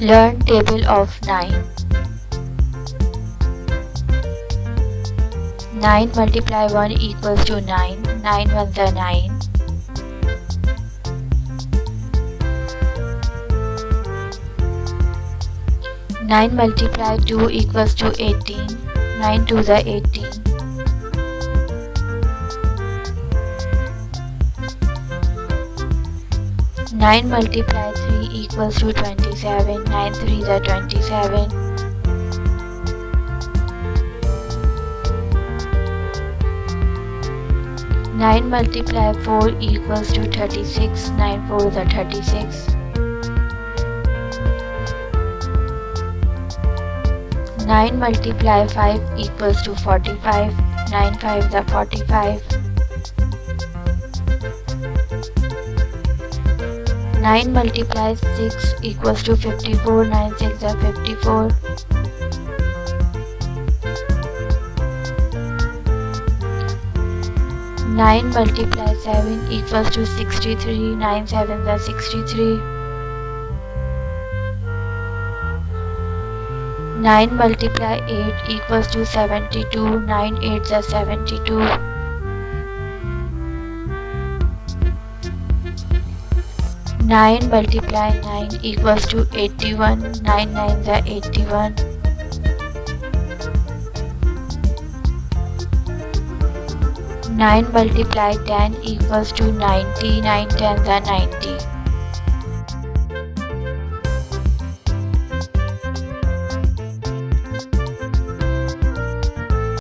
Learn table of 9. 9 multiply 1 equals to 9. 9 ones are 9. 9 multiply 2 equals to 18. 9 2s are 18. 9 multiply 3 equals to 27. 9 3s are 27. 9 multiply 4 equals to 36. 9 4s are 36. 9 multiply 5 equals to 45. 9 5s are 45. 9 multiply 6 equals to 54. 9 6s are 54. 9 multiply 7 equals to 63. 9 7s are 63. 9 multiply 8 equals to 72. 9 8s are 72. 9 multiply 9 equals to 81. 9 9s are 81. 9 multiply 10 equals to 90. 9 10s are 90.